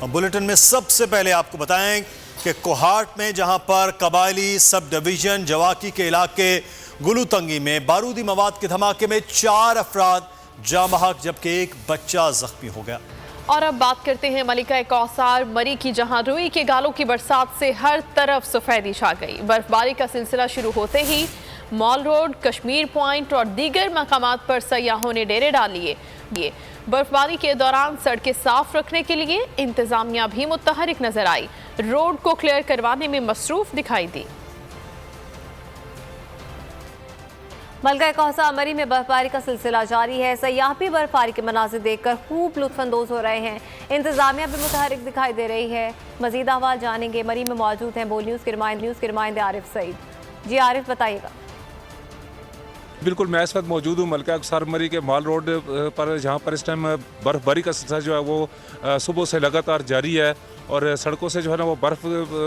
Bulletin में सबसे पहले आपको बताएं कि कोहाट में जहां पर कबायली सब डिवीजन जवाकी के इलाके गुलूतंगी में बारूदी मवाद के धमाके में 4 अफराद जाँ बहक जबकि एक बच्चा जख्मी हो गया। और अब बात करते हैं मलिका कौसार मरी की, जहां रुई के गालों की बरसात से हर तरफ सफेदी छा गई। बर्फबारी का सिलसिला शुरू होते ही मॉल रोड, कश्मीर पॉइंट और दीगर मकामात पर सयाहों ने डेरे डाल लिए। बर्फबारी के दौरान सड़कें साफ रखने के लिए इंतजामिया भी मुतहरिक नजर आई, रोड को क्लियर करवाने में मसरूफ दिखाई दी। मलका कौसार मरी में बर्फबारी का सिलसिला जारी है। सयाह भी बर्फबारी के मनाज़िर देखकर खूब लुत्फानंदोज हो रहे हैं। इंतजामिया भी मुतहरिक दिखाई दे रही है। मजीद अहवाल जानेंगे, मरी में मौजूद हैं बोल न्यूज़ के नुमाइंदे आरिफ सईद। जी आरिफ, बताइएगा। बिल्कुल, मैं इस वक्त मौजूद हूँ मलका कौसार मरी के मॉल रोड पर, जहाँ पर इस टाइम बर्फ़बारी का सिलसिला जो है वो सुबह से लगातार जारी है और सड़कों से जो है ना वो बर्फ़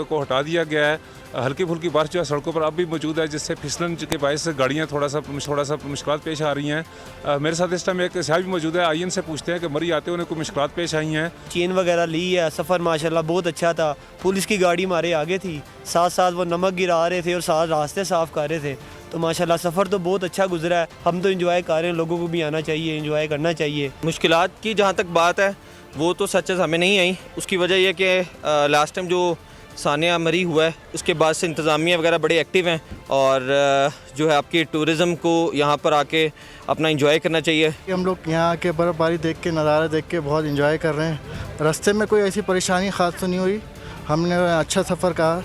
को हटा दिया गया है। हल्की फुल्की बारिश जो है सड़कों पर अब भी मौजूद है, जिससे फिसलन के बायस गाड़ियाँ थोड़ा सा मुश्किलात पेश आ रही हैं। मेरे साथ इस टाइम एक सियाह भी मौजूद है। आइए से पूछते हैं कि मरी आते उन्हें कोई मुश्किलात पेश आई हैं। चेन वगैरह ली है, सफ़र माशाल्लाह बहुत अच्छा था। पुलिस की गाड़ी हमारे आगे थी, साथ साथ वो नमक गिरा रहे थे और साथ रास्ते साफ़ कर रहे थे। तो माशाल्लाह सफ़र तो बहुत अच्छा गुजरा है। हम तो एंजॉय कर रहे हैं, लोगों को भी आना चाहिए, एंजॉय करना चाहिए। मुश्किलात की जहाँ तक बात है वो तो सच हमें नहीं आई। उसकी वजह यह कि लास्ट टाइम जो सानिया मरी हुआ है उसके बाद से इंतज़ामिया वगैरह बड़े एक्टिव हैं और जो है आपकी टूरिज़म को यहाँ पर आके अपना एंजॉय करना चाहिए। हम लोग यहाँ के बर्फ़बारी देख के, नज़ारा देख के बहुत एंजॉय कर रहे हैं। रास्ते में कोई ऐसी परेशानी ख़ास तो नहीं हुई, हमने अच्छा सफ़र कहा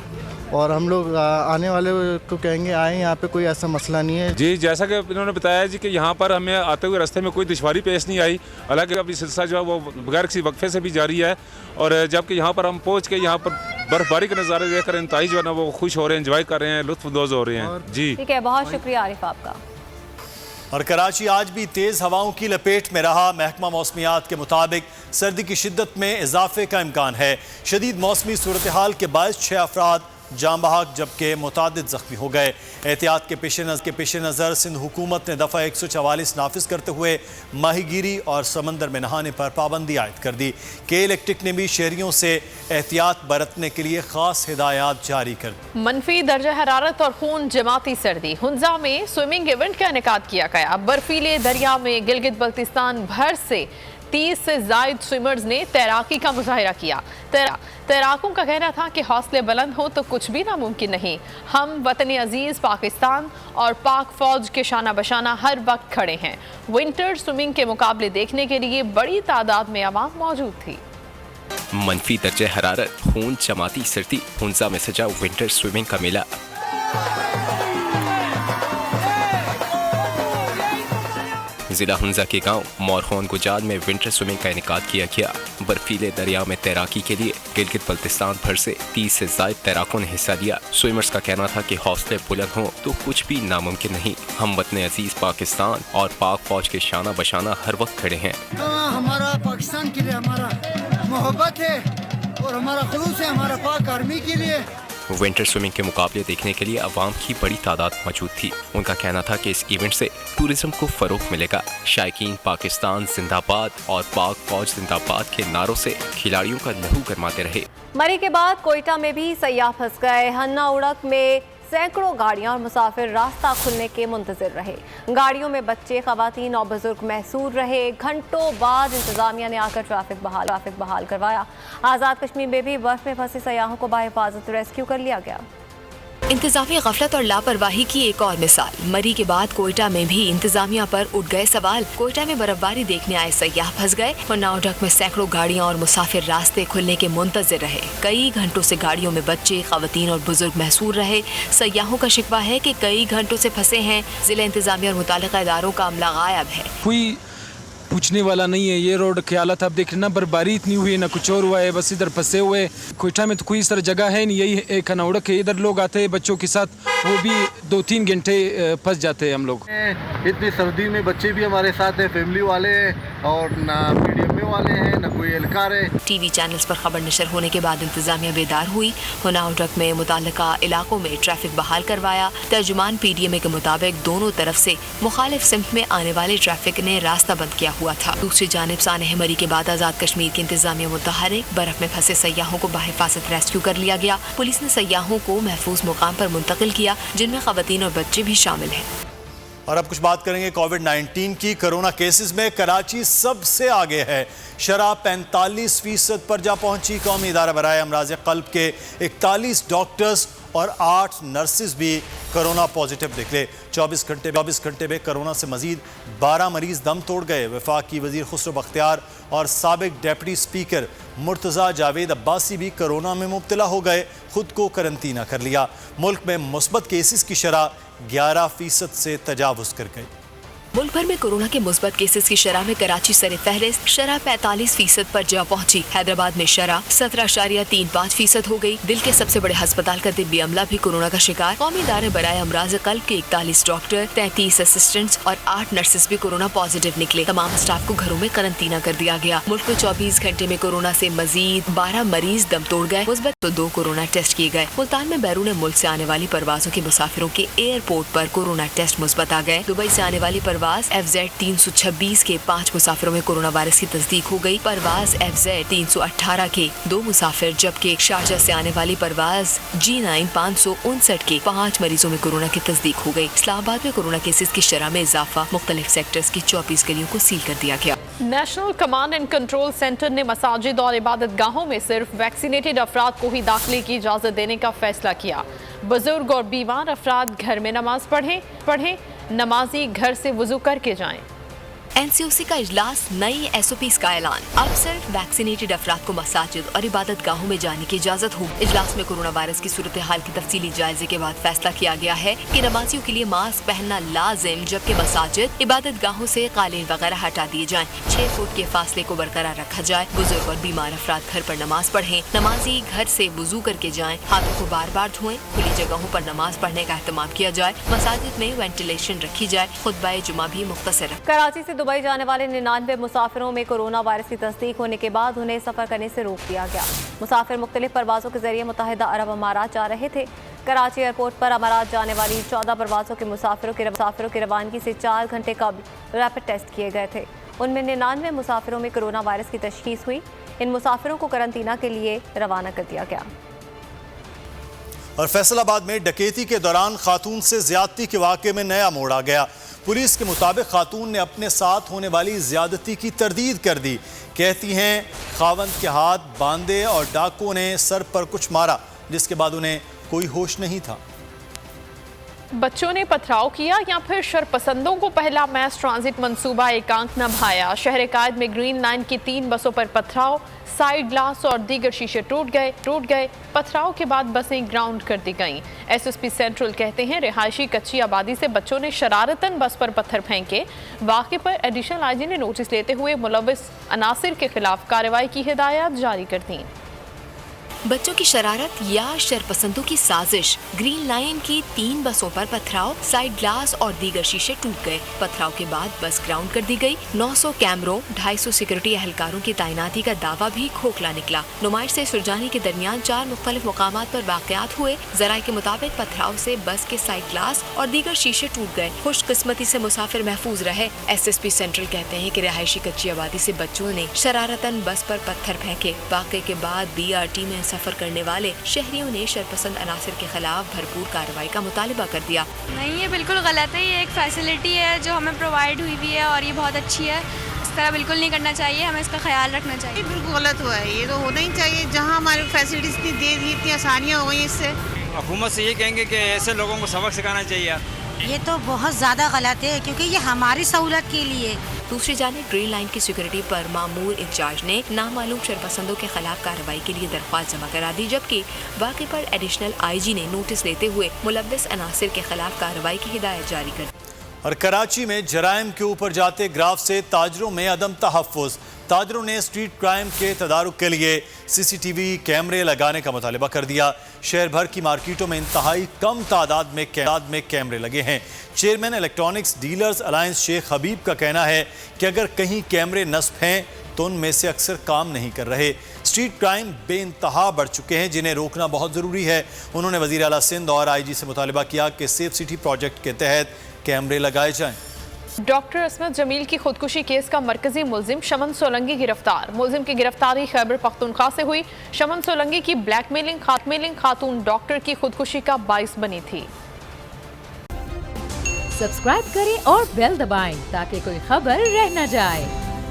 और हम लोग आने वाले को कहेंगे आए, यहाँ पे कोई ऐसा मसला नहीं है। जी, जैसा कि इन्होंने बताया जी कि यहाँ पर हमें आते हुए रास्ते में कोई दुश्वारी पेश नहीं आई। हालांकि अभी सिलसिला जो है वो बगैर किसी वक्फे से भी जारी है और जबकि यहाँ पर हम पहुँच के यहाँ पर बर्फबारी के नज़ारे देखकर इंतहाई जो है ना वो खुश हो रहे हैं, एंजॉय कर रहे हैं, लुत्फानंदोज़ हो रहे हैं। जी ठीक है, बहुत शुक्रिया आरिफ आपका। और कराची आज भी तेज़ हवाओं की लपेट में रहा। महकमा मौसमियात के मुताबिक सर्दी की शिद्दत में इजाफे का इम्कान है। शदीद मौसमी सूरत हाल के बायस 6 अफराद जाँ बहक जबकि मुतादिद जख्मी हो गए। एहतियात के पेश नज़र सिंध हुकूमत ने दफ़ा 144 नाफिज करते हुए माहीगीरी और समंदर में नहाने पर पाबंदी आयद कर दी। के इलेक्ट्रिक ने भी शहरियों से एहतियात बरतने के लिए खास हिदायत जारी कर दी। मनफी दर्जा हरारत और खून जमाती सर्दी। हुंजा में स्विमिंग इवेंट का इनेकाद किया गया। बर्फीले दरिया में गिलगित बल्तिस्तान भर से 30 से ज़ायद स्विमर्स ने तैराकी का मुजाहिरा किया। तैराकों का कहना था कि हौसले बुलंद हो तो कुछ भी नामुमकिन नहीं। हम वतन अजीज़ पाकिस्तान और पाक फौज के शाना बशाना हर वक्त खड़े हैं। विंटर स्विमिंग के मुकाबले देखने के लिए बड़ी तादाद में आवाम मौजूद थी। मनफी दर्जे हरारत, खून जमाती सर्दी, हुंजा में सजा विंटर स्विमिंग का मेला। जिला हुंजा के गांव मोरखोन गुजाल में विंटर स्विमिंग का इनेकाद किया गया। बर्फीले दरिया में तैराकी के लिए गिलगित बल्तिस्तान भर से 30 से ज़ायद तैराकों ने हिस्सा लिया। स्विमर्स का कहना था कि हौसले बुलंद हों तो कुछ भी नामुमकिन नहीं। हम वतन अजीज पाकिस्तान और पाक फौज के शाना बशाना हर वक्त खड़े हैं। हमारा पाकिस्तान के लिए हमारा मोहब्बत है और हमारा खुलूस है हमारा पाक आर्मी के लिए। विंटर स्विमिंग के मुकाबले देखने के लिए अवाम की बड़ी तादाद मौजूद थी। उनका कहना था कि इस इवेंट से टूरिज्म को फरोग मिलेगा। शायकीन पाकिस्तान जिंदाबाद और पाक फौज जिंदाबाद के नारों से खिलाड़ियों का लहू गरमाते रहे। मरी के बाद कोयटा में भी सयाह फंस गए। हन्ना उड़क में सैकड़ों गाड़ियां और मुसाफिर रास्ता खुलने के मुंतजिर रहे। गाड़ियों में बच्चे, खवातीन और बुजुर्ग महसूर रहे। घंटों बाद इंतजामिया ने आकर ट्रैफिक बहाल करवाया। आज़ाद कश्मीर में भी बर्फ में फंसे सयाहों को बाहिफाजत रेस्क्यू कर लिया गया। इंतजामी गफलत और लापरवाही की एक और मिसाल। मरी के बाद कोयटा में भी इंतजामिया पर उठ गए सवाल। कोयटा में बर्फबारी देखने आए सयाह फंस गए। हन्ना उड़क में सैकड़ों गाड़ियां और मुसाफिर रास्ते खुलने के मुंतजिर रहे। कई घंटों से गाड़ियों में बच्चे, खवातीन और बुजुर्ग महसूर रहे। सयाहों का शिकवा है कि कई घंटों से फंसे हैं। जिला इंतजामिया और मुतालिका इदारों का अमला गायब है। कोई पूछने वाला नहीं है। ये रोड की हालत आप देख, ना बर्फबारी इतनी हुई है ना कुछ और हुआ है, बस इधर फंसे हुए। कोयटा में तो कोई इस तरह जगह है नहीं। यही एक हन्ना उड़क है, इधर लोग आते हैं बच्चों के साथ, वो भी 2-3 घंटे फंस जाते हैं हम लोग। इतनी सर्दी में बच्चे भी हमारे साथ हैं, फैमिली वाले हैं और ना मीडियम में वाले हैं न कोई एहलकार है। टीवी चैनल्स पर खबर नशर होने के बाद इंतजामिया बेदार हुई। हुनाव ट्रक में मुताल्लिका इलाकों में ट्रैफिक बहाल करवाया। तर्जुमान PDMA के मुताबिक दोनों तरफ से मुखालिफ सिमत में आने वाले ट्रैफिक ने रास्ता बंद किया हुआ था। दूसरी जानिब सानह मरी के बाद आजाद कश्मीर की इंतजामिया मुतहरिक। बर्फ में फंसे सयाहों को बाहिफाजत रेस्क्यू कर लिया गया। पुलिस ने सयाहों को महफूज मुकाम पर मुंतकिल किया, जिनमें खवातीन और बच्चे भी शामिल हैं। और अब कुछ बात करेंगे कोविड-19 की। कोरोना केसेस में कराची सबसे आगे है। शरह 45% पर जा पहुंची। कौमी इदारा बराए अमराज क़ल्ब के 41 डॉक्टर्स और 8 नर्सेज भी कोरोना पॉजिटिव निकले। 24 घंटे में कोरोना से मजीद 12 मरीज दम तोड़ गए। वफाकी वजीर खुसरो बख्तियार और साबिक डिप्टी स्पीकर मुर्तज़ा जावेद अब्बासी भी कोरोना में मुब्तला हो गए, खुद को करंतना कर लिया। मुल्क में मुस्बत केसेस की शरह 11% से तजावुज़ कर गई। मुल्क भर में कोरोना के मुस्बत केसेस की शरह में कराची सरे फहरिस्त। शरह 45% पर जा पहुंची। हैदराबाद में शरह 17.35% हो गई। दिल के सबसे बड़े अस्पताल का तिब्बी अमला भी कोरोना का शिकार। कौमी इदारे बराए अमराज क़ल्ब के 41 डॉक्टर, 33 असिस्टेंट्स और 8 नर्सेज भी कोरोना पॉजिटिव निकले। तमाम स्टाफ को घरों में करंतना कर दिया गया। मुल्क में 24 घंटे में कोरोना से मजीद 12 मरीज दम तोड़ गए। मुस्बत तो 2 कोरोना टेस्ट किए गए। मुल्तान में बैरून मुल्क से आने वाली परवाजों के मुसाफिरों के एयरपोर्ट पर कोरोना टेस्ट मुस्बत आ गए। दुबई से आने वाली परवाज FZ 326 के 5 मुसाफिरों में कोरोना वायरस की तस्दीक हो गई। परवाज FZ 318 के 2 मुसाफिर, जबकि शारजा से आने वाली परवाज G9 559 के 5 मरीजों में कोरोना की तस्दीक हो गई। इस्लामाबाद में कोरोना केसेस की शरह में इजाफा। मुख्तलिफ सेक्टर्स की 24 गलियों को सील कर दिया गया। National command and control centre ने मसाजिद और इबादत गाहों में सिर्फ वैक्सीनेटेड अफराद को ही दाखिले की इजाज़त देने का फैसला किया। बुजुर्ग और बीमार अफराद घर में नमाज पढ़ें, नमाजी घर से वुजू करके जाएं। NCOC का इजलास, नई SOPs का ऐलान। अब सिर्फ वैक्सीनेटेड अफराद को मसाजिद और इबादत गाहों में जाने की इजाजत हो। इजलास में कोरोना वायरस की सूरत हाल की तफसीली जायजे के बाद फैसला किया गया है कि नमाजियों के लिए मास्क पहनना लाजिम, जबकि मसाजिद इबादत गाहों से कालीन वगैरह हटा दिए जाएं। 6 फुट के फासले को बरकरार रखा जाए। बुजुर्ग और बीमार अफराद घर पर नमाज पढ़ें, नमाजी घर से वुजू करके जाएं, हाथों को बार बार धोएं, खुली जगहों पर नमाज पढ़ने का एहतमाम किया जाए, मसाजिद में वेंटिलेशन रखी जाए, खुतबा जुमा भी मुख्तसर। कराची से दुबई जाने वाले 99 मुसाफिरों में कोरोना वायरस की तस्दीक होने के बाद उन्हें सफर करने से रोक दिया गया। मुसाफिर मुख्तलिफ परवाजों के जरिए मुत्तहिदा अरब अमारात जा रहे थे। कराची एयरपोर्ट पर अमारात जाने वाली 14 परवाजों के मुसाफिरों की रवानगी से 4 घंटे कबल रैपिड टेस्ट किए गए थे। उनमें 99 मुसाफिरों में कोरोना वायरस की तशखीस हुई। इन मुसाफिरों को करंतना के लिए रवाना कर दिया गया। और फैसलाबाद में डकैती के दौरान खातून से ज्यादती के वाक़े में नया मोड़ आ गया। पुलिस के मुताबिक खातून ने अपने साथ होने वाली ज्यादती की तरदीद कर दी। कहती हैं खावंद के हाथ बांधे और डाकुओं ने सर पर कुछ मारा, जिसके बाद उन्हें कोई होश नहीं था। बच्चों ने पथराव किया या फिर शरपसंदों को पहला मैस ट्रांजिट मंसूबा एकांक न भाया। शहर कायद में ग्रीन लाइन की 3 बसों पर पथराव, साइड ग्लास और दीगर शीशे टूट गए। पथराव के बाद बसें ग्राउंड कर दी गईं। SSP सेंट्रल कहते हैं रिहायशी कच्ची आबादी से बच्चों ने शरारतन बस पर पत्थर फेंके। वाक़े पर एडिशनल IG ने नोटिस लेते हुए मुलव्विस अनासिर के खिलाफ कार्रवाई की हिदायत जारी कर दी। बच्चों की शरारत या शरपसंदों की साजिश। ग्रीन लाइन की 3 बसों पर पथराव, साइड ग्लास और दीगर शीशे टूट गए। पथराव के बाद बस ग्राउंड कर दी गई। 900 कैमरों, 250 सिक्योरिटी एहलकारों की तैनाती का दावा भी खोखला निकला। नुमाइश से सुरजानी के दरमियान 4 मुख्तलिफ मुकामात पर वाक़यात हुए। जराये के मुताबिक पथराव से बस के साइड ग्लास और दीगर शीशे टूट गए। खुशकिस्मती से मुसाफिर महफूज रहे। SSP सेंट्रल कहते हैं कि रिहायशी कच्ची आबादी से बच्चों ने शरारतन बस पर पत्थर फेंके। वाक़े के बाद BRT में सफर करने वाले शहरियों ने शरपसंद अनासिर के खिलाफ भरपूर कार्रवाई का मुतालिबा कर दिया। नहीं, ये बिल्कुल गलत है। ये एक फैसिलिटी है जो हमें प्रोवाइड हुई है और ये बहुत अच्छी है। इस तरह बिल्कुल नहीं करना चाहिए, हमें इसका ख्याल रखना चाहिए। बिल्कुल गलत हुआ है, ये तो होना ही चाहिए। जहाँ हमारी फैसिलिटीज इतनी दे दी, इतनी आसानियाँ हो गई, इससे हुकूमत से ये कहेंगे कि ऐसे लोगों को सबक सिखाना चाहिए। ये तो बहुत ज़्यादा गलत है क्योंकि ये हमारी सहूलत के लिए। दूसरी जानिब ग्रीन लाइन की सिक्योरिटी पर मामूर इंचार्ज ने नामालूम शरपसंदों के खिलाफ कार्रवाई के लिए दरख्वास्त जमा करा दी, जबकि वाक़े पर एडिशनल IG ने नोटिस लेते हुए मुलव्विस अनासिर के खिलाफ कार्रवाई की हिदायत जारी कर दी। और कराची में जराइम के ऊपर जाते ग्राफ से ताजरों में अदम तहफ़्फ़ुज़। ताजरों ने स्ट्रीट क्राइम के तदारुक के लिए CCTV कैमरे लगाने का मुतालबा कर दिया। शहर भर की मार्केटों में इंतहाई कम तादाद में कैमरे लगे हैं। Chairman electronics dealers alliance Sheikh Habib का कहना है कि अगर कहीं कैमरे नस्ब हैं तो उनमें से अक्सर काम नहीं कर रहे। स्ट्रीट क्राइम बेइंतहा बढ़ चुके हैं, जिन्हें रोकना बहुत ज़रूरी है। उन्होंने वज़ीर आला सिंध और IG से मुतालबा किया कि सेफ सिटी प्रोजेक्ट के तहत कैमरे लगाए जाएं। डॉक्टर असमत जमील की खुदकुशी केस का मरकजी मुलजिम शमन सोलंगी गिरफ्तार। मुलजिम की गिरफ्तारी खैबर पख्तूनख्वा से हुई। शमन सोलंगी की ब्लैकमेलिंग खातून डॉक्टर की खुदकुशी का बाइस बनी थी। सब्सक्राइब करें और बेल दबाएं ताकि कोई खबर रह न जाए।